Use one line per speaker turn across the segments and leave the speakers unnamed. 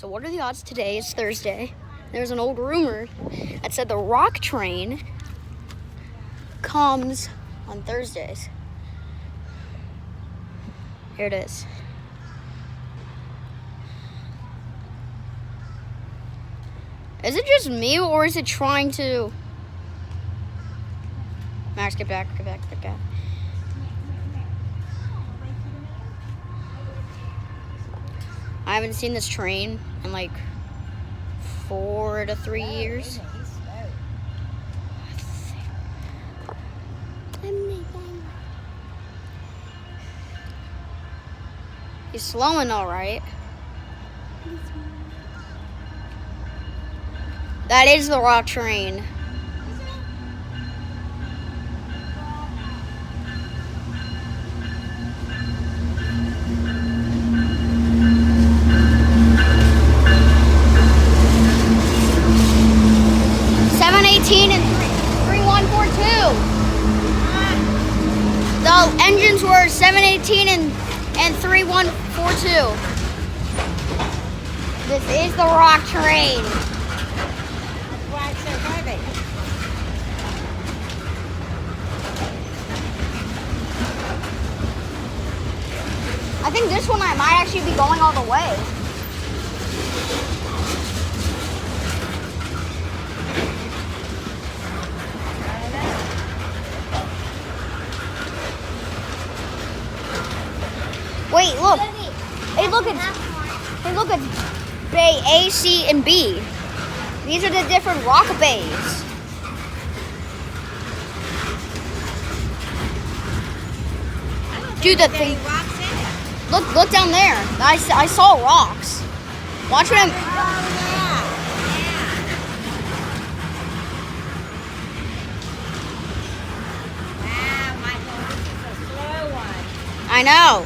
So what are the odds today is Thursday? There's an old rumor that said the rock train comes on Thursdays. Here it is. Is it just me or is it trying to... Max, get back, get back, get back. I haven't seen this train in like 4 to 3 years. He's slowing all right. That is the rock train. And 3142. The engines were 718 and 3142. This is the rock train.
That's why it's so heavy.
I think this one I might actually be going all the way. Wait, look. Hey, look at bay A, C, and B. These are the different rock bays. Dude, the thing. Look down there. I saw rocks. Watch what I'm.
Wow, Michael, this is a slow one.
I know.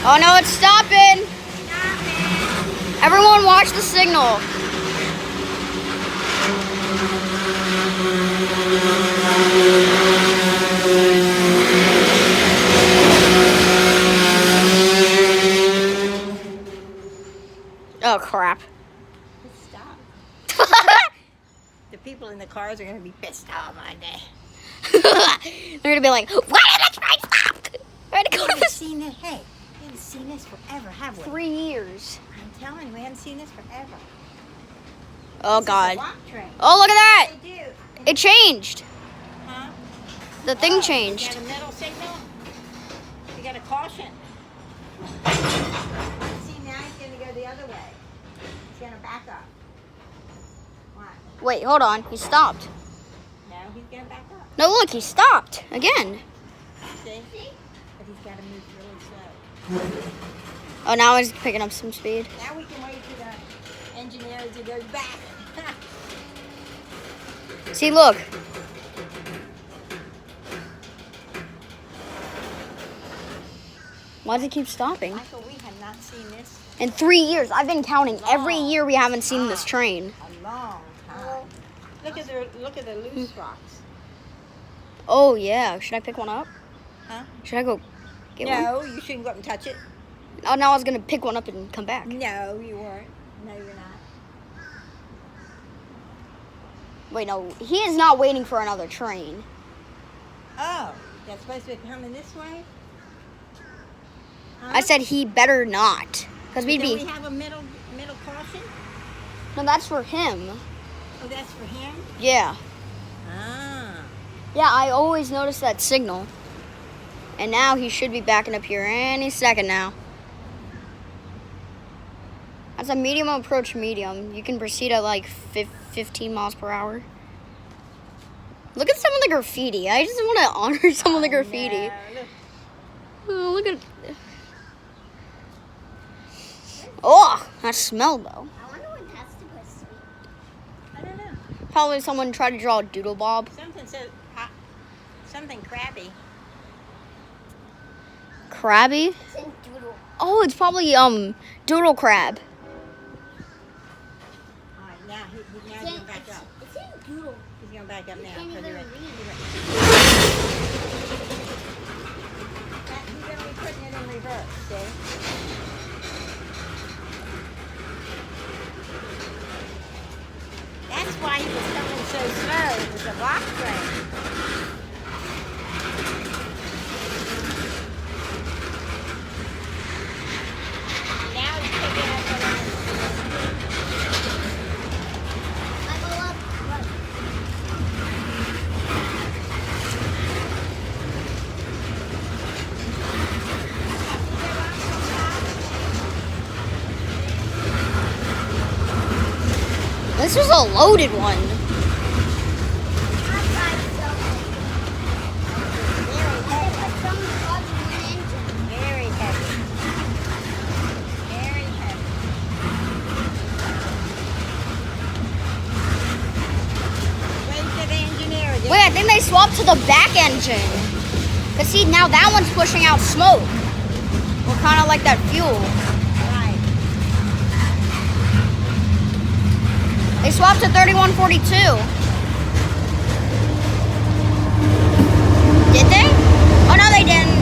Oh no, it's stopping. Everyone watch the signal. Oh crap.
Stop. The people in the cars are going to be pissed off one day.
They're gonna be like, why did the train stop?
We haven't seen it. Hey, we haven't seen this forever, have we?
3 years.
I'm telling you, we haven't seen this forever.
Oh
This
God.
is a rock train.
Oh look at that.
They do.
It changed.
Huh?
The thing
You
changed.
got a middle signal. You got a caution. See, now he's going to go the other way. He's going to back up. What?
Wait, hold on. He stopped.
No, he's going to back up.
No, look, he stopped again.
See? But he's got to move really slow.
Oh, now he's picking up some speed.
Now we can wait for the engineer to go back.
See, look. Why does it keep stopping?
Michael, we have not seen this
In 3 years. I've been counting. Every year we haven't seen this train.
a long time. Look at the loose rocks.
Oh, yeah. Should I pick one up?
Huh?
Should I go get one?
No, you shouldn't go up and touch it.
Oh, now I was going to pick one up and come back.
No, you weren't. No, you're not.
Wait, no. He is not waiting for another train.
Oh, that's supposed to be coming this way? Huh?
I said he better not. Because we'd
Do
be...
we have a middle caution?
No, that's for him.
Oh, that's for him?
Yeah.
Ah.
Yeah, I always notice that signal. And now he should be backing up here any second now. That's a medium approach medium. You can proceed at like 15 miles per hour. Look at some of the graffiti. I just want to honor some of the graffiti.
No, look.
Oh, look at... Oh, that smell though.
I wonder what that's supposed to be. I don't know.
Probably someone tried to draw a doodle bob.
Something crabby.
Crabby?
It's in doodle.
Oh, it's probably doodle crab.
All right, now he's going to back up.
It's in doodle.
He's going to back up now.
Can't
so
even
you're
read.
He's going to be putting it in reverse. so slow. It was a block train. Now it's picking up a little.
This was a loaded one.
Very heavy. Very heavy. Wait for the engineer.
Wait, I think they swapped to the back engine. Cause see, now that one's pushing out smoke. Well, kind of like that fuel.
Right.
They swapped to 3142. Did they? Oh no, they didn't.